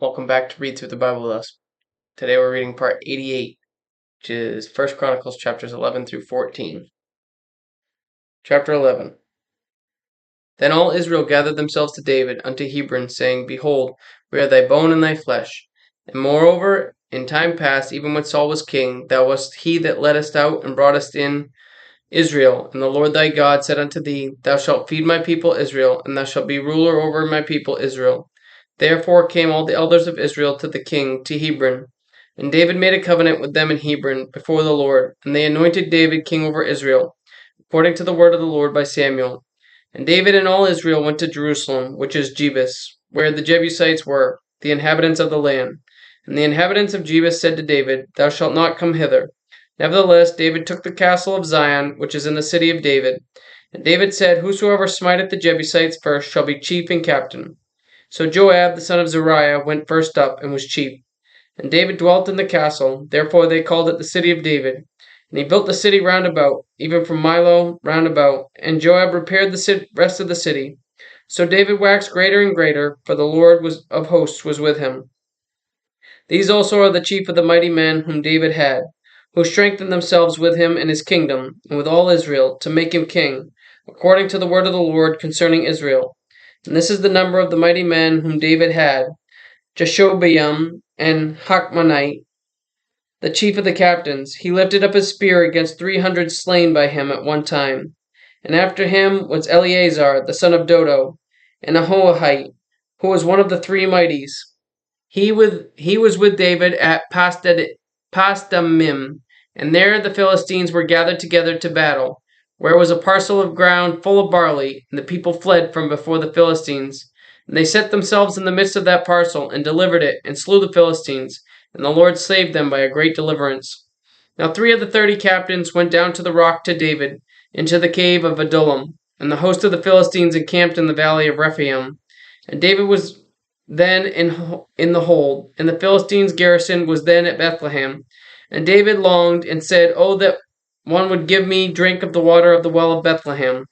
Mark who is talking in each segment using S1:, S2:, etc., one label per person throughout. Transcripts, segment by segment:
S1: Welcome back to Read Through the Bible with us. Today we're reading part 88, which is 1 Chronicles Chapters 11 through 14. Chapter 11. Then all Israel gathered themselves to David unto Hebron, saying, Behold, we are thy bone and thy flesh. And moreover, in time past, even when Saul was king, thou wast he that leddest out and broughtest in Israel. And the Lord thy God said unto thee, Thou shalt feed my people Israel, and thou shalt be ruler over my people Israel. Therefore came all the elders of Israel to the king, to Hebron. And David made a covenant with them in Hebron before the Lord, and they anointed David king over Israel, according to the word of the Lord by Samuel. And David and all Israel went to Jerusalem, which is Jebus, where the Jebusites were, the inhabitants of the land. And the inhabitants of Jebus said to David, Thou shalt not come hither. Nevertheless, David took the castle of Zion, which is in the city of David. And David said, Whosoever smiteth the Jebusites first shall be chief and captain. So Joab the son of Zeruiah went first up, and was chief. And David dwelt in the castle, therefore they called it the city of David. And he built the city round about, even from Milo round about, and Joab repaired the rest of the city. So David waxed greater and greater, for the Lord of hosts was with him. These also are the chief of the mighty men whom David had, who strengthened themselves with him in his kingdom, and with all Israel, to make him king, according to the word of the Lord concerning Israel. And this is the number of the mighty men whom David had: Jashobeam and Hachmonite, the chief of the captains. He lifted up his spear against 300 slain by him at one time. And after him was Eleazar, the son of Dodo, and Ahoahite, who was one of the three mighties. He was with David at Pasdamim, and there the Philistines were gathered together to battle, where was a parcel of ground full of barley, and the people fled from before the Philistines. And they set themselves in the midst of that parcel, and delivered it, and slew the Philistines, and the Lord saved them by a great deliverance. Now 3 of the 30 captains went down to the rock to David, into the cave of Adullam, and the host of the Philistines encamped in the valley of Rephaim. And David was then in the hold, and the Philistines' garrison was then at Bethlehem. And David longed, and said, Oh, that one would give me drink of the water of the well of Bethlehem,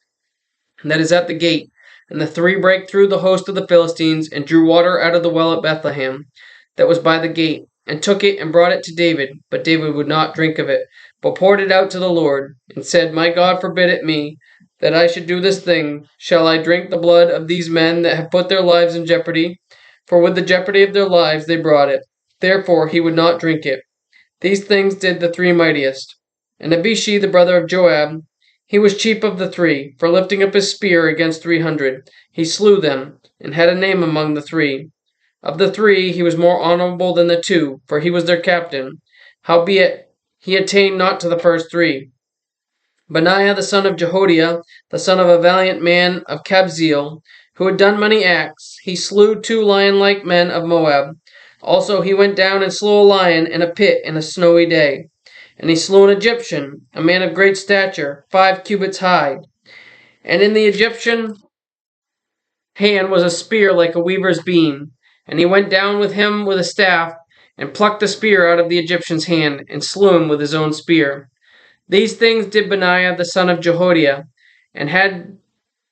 S1: that is at the gate. And the 3 brake through the host of the Philistines, and drew water out of the well at Bethlehem, that was by the gate, and took it and brought it to David. But David would not drink of it, but poured it out to the Lord, and said, My God forbid it me, that I should do this thing. Shall I drink the blood of these men that have put their lives in jeopardy? For with the jeopardy of their lives they brought it. Therefore he would not drink it. These things did the 3 mightiest. And Abishai, the brother of Joab, he was chief of the 3, for lifting up his spear against 300. He slew them, and had a name among the 3. Of the 3 he was more honorable than the 2, for he was their captain. Howbeit he attained not to the first 3. Benaiah the son of Jehoiada, the son of a valiant man of Kabzeel, who had done many acts, he slew 2 lion-like men of Moab. Also he went down and slew a lion in a pit in a snowy day. And he slew an Egyptian, a man of great stature, 5 cubits high. And in the Egyptian hand was a spear like a weaver's beam. And he went down with him with a staff, and plucked the spear out of the Egyptian's hand, and slew him with his own spear. These things did Benaiah the son of Jehoiada, and had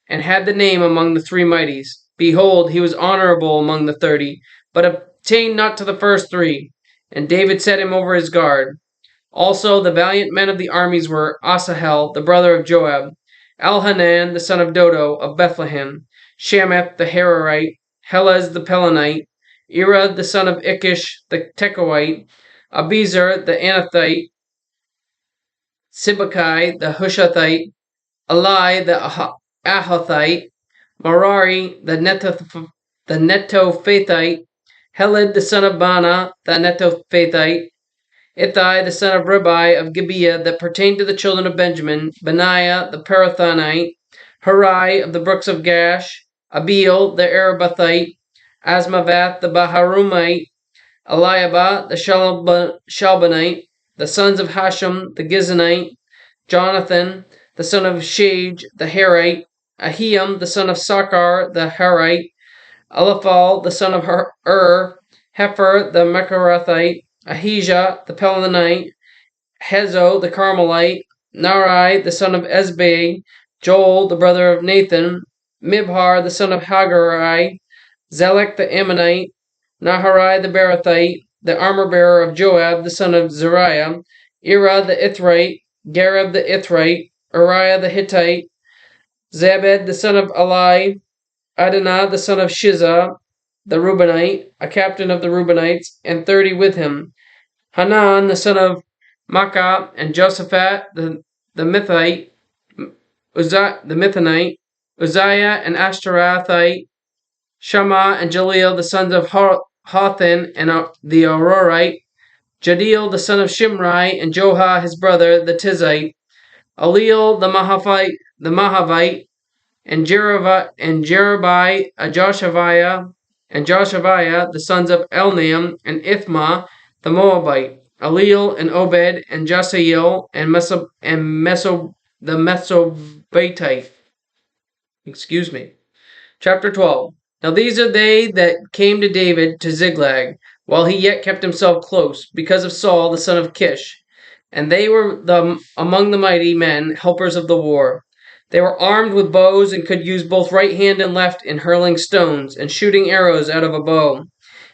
S1: the name among the 3 mighties. Behold, he was honorable among the 30, but attained not to the first 3. And David set him over his guard. Also the valiant men of the armies were Asahel, the brother of Joab, Elhanan, the son of Dodo, of Bethlehem, Shamath the Hararite, Helez the Pelonite, Ira the son of Ikish the Tekoite, Abiezer the Anathite, Sibbecai the Hushathite, Eli the Ahathite, Merari the Netophathite, Heled the son of Bana the Netophathite, Ittai the son of Ribai of Gibeah, that pertained to the children of Benjamin, Benaiah the Parathonite, Hurai of the brooks of Gash, Abiel the Arabathite, Asmavath the Baharumite, Eliabah the Shalbanite, the sons of Hashem the Gizonite, Jonathan the son of Shage the Harite, Ahiam the son of Sakar the Harite, Eliphal the son of Hefer the Mecharathite, Ahijah the Pelonite, Hezo the Carmelite, Nari the son of Ezbai, Joel the brother of Nathan, Mibhar the son of Hagarai, Zelek the Ammonite, Naharai the Barathite, the armor-bearer of Joab the son of Zeruiah, Ira the Ithrite, Gareb the Ithrite, Uriah the Hittite, Zabed the son of Ali, Adonai the son of Shiza, the Reubenite, a captain of the Reubenites, and 30 with him, Hanan the son of Makkah, and Josaphat the Mithite, the Mithonite, Uzziah and Ashtarathite, Shammah and Jaleel the sons of Hothan and the Arorite, Jadiel the son of Shimri, and Joha his brother the Tizite, Aliel the Mahavite, and Jerubai, and Joshaviah the sons of Elnaam, and Ithma the Moabite, Aliel and Obed and Jasael and the Mesobatite. Excuse me. Chapter 12. Now these are they that came to David to Ziklag, while he yet kept himself close, because of Saul the son of Kish. And they were among the mighty men, helpers of the war. They were armed with bows, and could use both right hand and left in hurling stones, and shooting arrows out of a bow.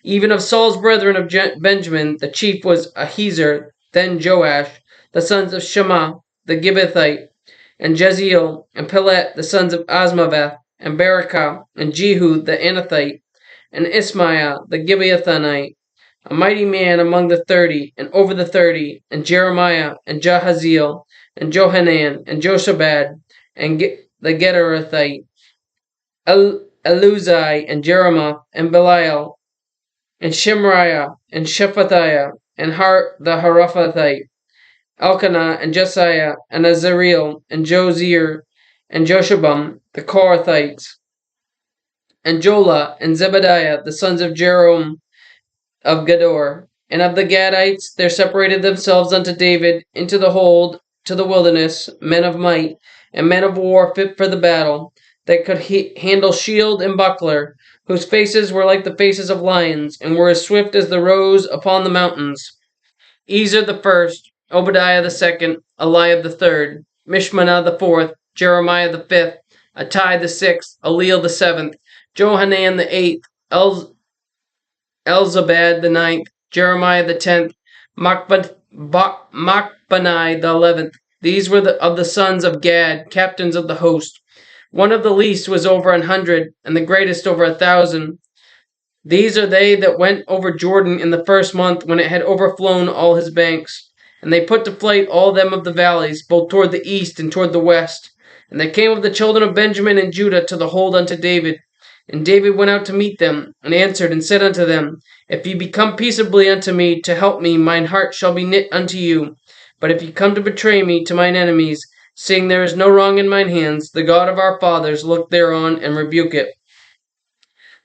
S1: Even of Saul's brethren of Benjamin, the chief was Ahiezer, then Joash, the sons of Shammah, the Gibbethite, and Jeziel, and Pelet, the sons of Asmaveth, and Berekah, and Jehu the Anathite, and Ismaiah the Gibeathonite, a mighty man among the 30, and over the 30, and Jeremiah, and Jahaziel, and Johanan, and Joshabad, and the Gederathite, Eluzai, and Jeremoth, and Belial, and Shemariah, and Shephatiah, and the Haraphathite, Elkanah, and Jesiah, and Azariel, and Jozir, and Joshabam, the Korathites, and Jola, and Zebediah, the sons of Jerome of Gedor. And of the Gadites there separated themselves unto David into the hold to the wilderness, men of might, and men of war fit for the battle, that could handle shield and buckler, whose faces were like the faces of lions, and were as swift as the roes upon the mountains. Ezer the first, Obadiah the second, Eliab the third, Mishmanah the fourth, Jeremiah the fifth, Attai the sixth, Eliel the seventh, Johanan the eighth, Elzabad the ninth, Jeremiah the 10th, Machbanai the 11th. These were of the sons of Gad, captains of the host. One of the least was over 100, and the greatest over 1,000. These are they that went over Jordan in the first month, when it had overflown all his banks. And they put to flight all them of the valleys, both toward the east and toward the west. And they came of the children of Benjamin and Judah to the hold unto David. And David went out to meet them, and answered and said unto them, If ye come peaceably unto me to help me, mine heart shall be knit unto you. But if ye come to betray me to mine enemies, seeing there is no wrong in mine hands, the God of our fathers look thereon and rebuke it.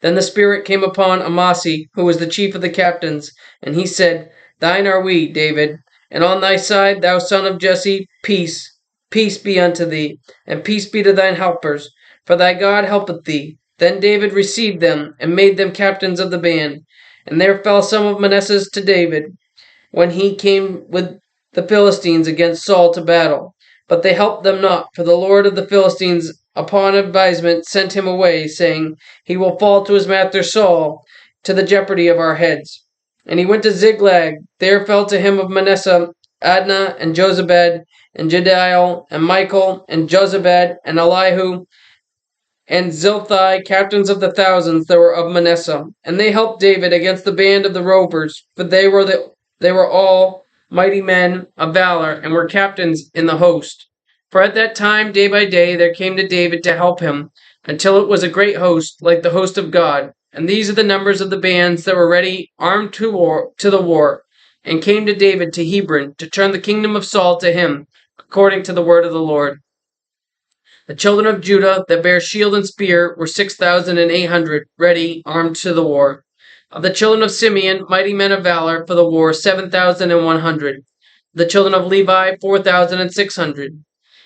S1: Then the Spirit came upon Amasi, who was the chief of the captains, and he said, Thine are we, David, and on thy side, thou son of Jesse, peace. Peace be unto thee, and peace be to thine helpers, for thy God helpeth thee. Then David received them, and made them captains of the band. And there fell some of Manasseh to David, when he came with the Philistines against Saul to battle. But they helped them not, for the Lord of the Philistines upon advisement sent him away, saying, He will fall to his master Saul, to the jeopardy of our heads. And he went to Ziklag. There fell to him of Manasseh Adnah, and Jozabad, and Jediel, and Michael, and Jozabad, and Elihu, and Zilthai, captains of the thousands that were of Manasseh. And they helped David against the band of the rovers, for they were all mighty men of valor, and were captains in the host. For at that time, day by day, there came to David to help him, until it was a great host, like the host of God. And these are the numbers of the bands that were ready, armed to the war, and came to David to Hebron, to turn the kingdom of Saul to him, according to the word of the Lord. The children of Judah that bare shield and spear were 6,800, ready, armed to the war. Of the children of Simeon, mighty men of valor for the war, 7,100. The children of Levi, 4,600.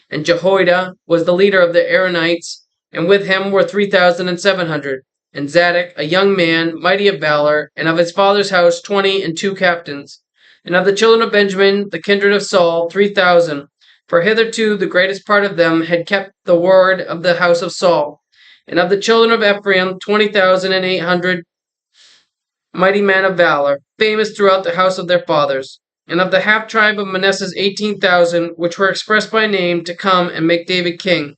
S1: And Jehoiada was the leader of the Aaronites, and with him were 3,700. And Zadok, a young man, mighty of valor, and of his father's house 22 captains. And of the children of Benjamin, the kindred of Saul, 3,000. For hitherto the greatest part of them had kept the word of the house of Saul. And of the children of Ephraim, 20,800. mighty man of valor, famous throughout the house of their fathers. And of the half tribe of Manasseh 18,000, which were expressed by name, to come and make David king.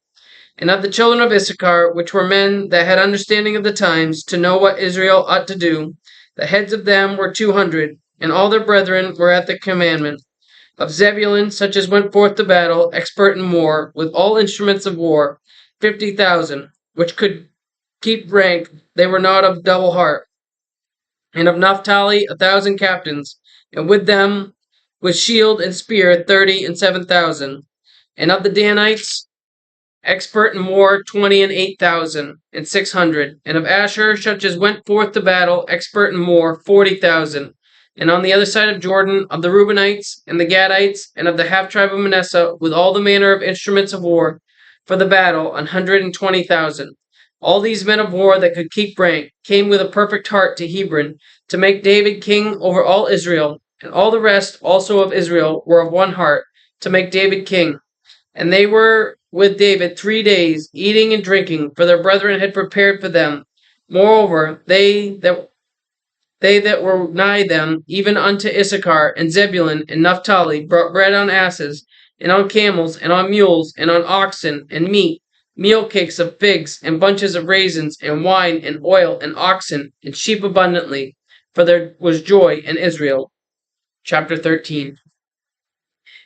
S1: And of the children of Issachar, which were men that had understanding of the times, to know what Israel ought to do, the heads of them were 200, and all their brethren were at the commandment. Of Zebulun, such as went forth to battle, expert in war, with all instruments of war, 50,000, which could keep rank, they were not of double heart. And of Naphtali 1,000 captains, and with them with shield and spear 30 and 7,000. And of the Danites, expert in war 20 and 8,600. And of Asher, such as went forth to battle, expert in war 40,000. And on the other side of Jordan, of the Reubenites and the Gadites, and of the half tribe of Manasseh, with all the manner of instruments of war for the battle, 120,000. All these men of war that could keep rank came with a perfect heart to Hebron to make David king over all Israel, and all the rest also of Israel were of one heart to make David king. And they were with David 3 days, eating and drinking, for their brethren had prepared for them. Moreover, they that were nigh them, even unto Issachar and Zebulun and Naphtali, brought bread on asses, and on camels, and on mules, and on oxen, and meat, meal cakes of figs, and bunches of raisins, and wine, and oil, and oxen, and sheep abundantly, for there was joy in Israel. Chapter 13.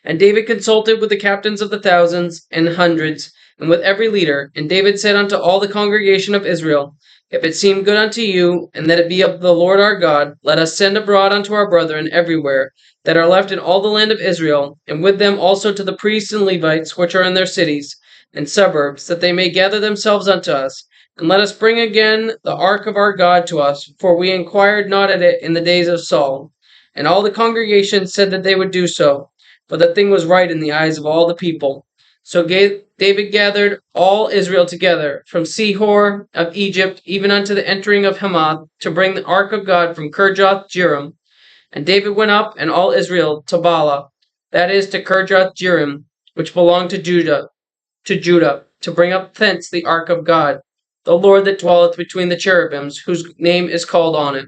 S1: And David consulted with the captains of the thousands and hundreds, and with every leader. And David said unto all the congregation of Israel, If it seem good unto you, and that it be of the Lord our God, let us send abroad unto our brethren everywhere, that are left in all the land of Israel, and with them also to the priests and Levites, which are in their cities and suburbs, that they may gather themselves unto us. And let us bring again the ark of our God to us, for we inquired not at it in the days of Saul. And all the congregation said that they would do so, for the thing was right in the eyes of all the people. So David gathered all Israel together, from Sihor of Egypt even unto the entering of Hamath, to bring the ark of God from Kirjath Jearim. And David went up, and all Israel, to Bala, that is, to Kirjath Jearim, which belonged to Judah, to bring up thence the ark of God, the Lord that dwelleth between the cherubims, whose name is called on it.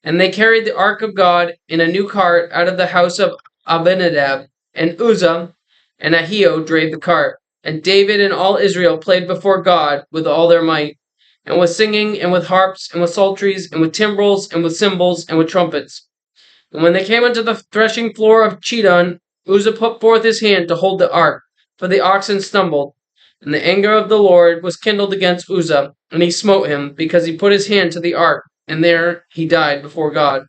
S1: And they carried the ark of God in a new cart out of the house of Abinadab, and Uzzah and Ahio drave the cart. And David and all Israel played before God with all their might, and with singing, and with harps, and with psalteries, and with timbrels, and with cymbals, and with trumpets. And when they came unto the threshing floor of Chidon, Uzzah put forth his hand to hold the ark, for the oxen stumbled. And the anger of the Lord was kindled against Uzzah, and he smote him, because he put his hand to the ark, and there he died before God.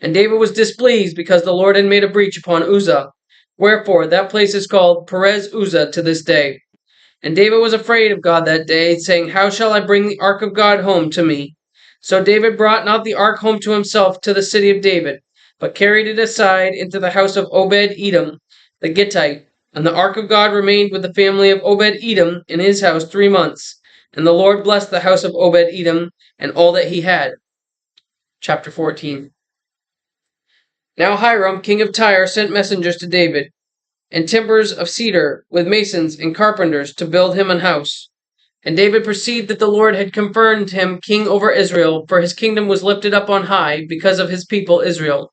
S1: And David was displeased, because the Lord had made a breach upon Uzzah. Wherefore that place is called Perez Uzzah to this day. And David was afraid of God that day, saying, How shall I bring the ark of God home to me? So David brought not the ark home to himself to the city of David, but carried it aside into the house of Obed-Edom the Gittite. And the ark of God remained with the family of Obed-Edom in his house 3 months. And the Lord blessed the house of Obed-Edom and all that he had. Chapter 14. Now Hiram, king of Tyre, sent messengers to David, and timbers of cedar, with masons and carpenters, to build him an house. And David perceived that the Lord had confirmed him king over Israel, for his kingdom was lifted up on high, because of his people Israel.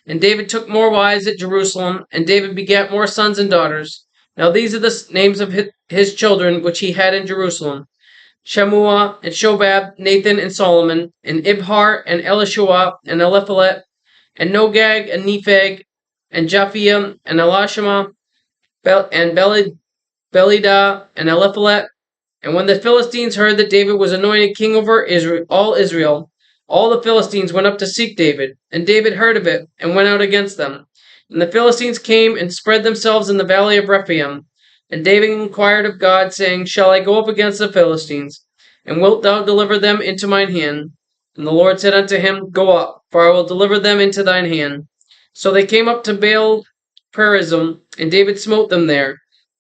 S1: And David took more wives at Jerusalem, and David begat more sons and daughters. Now these are the names of his children which he had in Jerusalem: Shammua, and Shobab, Nathan, and Solomon, and Ibhar, and Elishua, and Eliphalet, and Nogag, and Nepheg, and Japhiah, and Elishama, and Belidah, and Eliphalet. And when the Philistines heard that David was anointed king over all Israel, all the Philistines went up to seek David. And David heard of it, and went out against them. And the Philistines came and spread themselves in the valley of Rephaim. And David inquired of God, saying, Shall I go up against the Philistines? And wilt thou deliver them into mine hand? And the Lord said unto him, Go up, for I will deliver them into thine hand. So they came up to Baal Perazim, and David smote them there.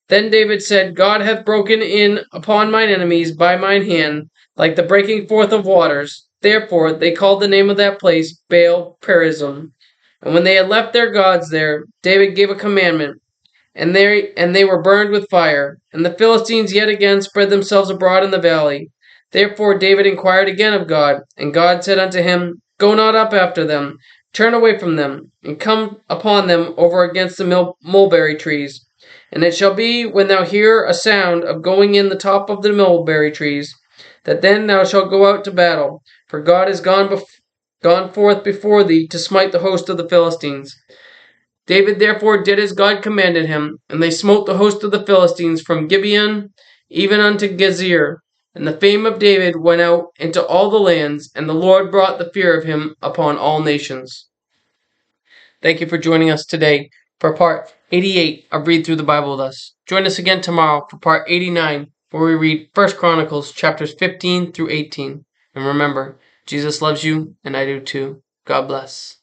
S1: Then David said, God hath broken in upon mine enemies by mine hand, like the breaking forth of waters. Therefore they called the name of that place Baal Perazim. And when they had left their gods there, David gave a commandment, and they were burned with fire. And the Philistines yet again spread themselves abroad in the valley. Therefore David inquired again of God, and God said unto him, Go not up after them, turn away from them, and come upon them over against the mulberry trees. And it shall be, when thou hear a sound of going in the top of the mulberry trees, that then thou shalt go out to battle, for God is gone forth before thee to smite the host of the Philistines. David therefore did as God commanded him, and they smote the host of the Philistines from Gibeon even unto Gezer. And the fame of David went out into all the lands, and the Lord brought the fear of him upon all nations. Thank you for joining us today for part 88 of Read Through the Bible with us. Join us again tomorrow for part 89, where we read 1 Chronicles chapters 15 through 18. And remember, Jesus loves you, and I do too. God bless.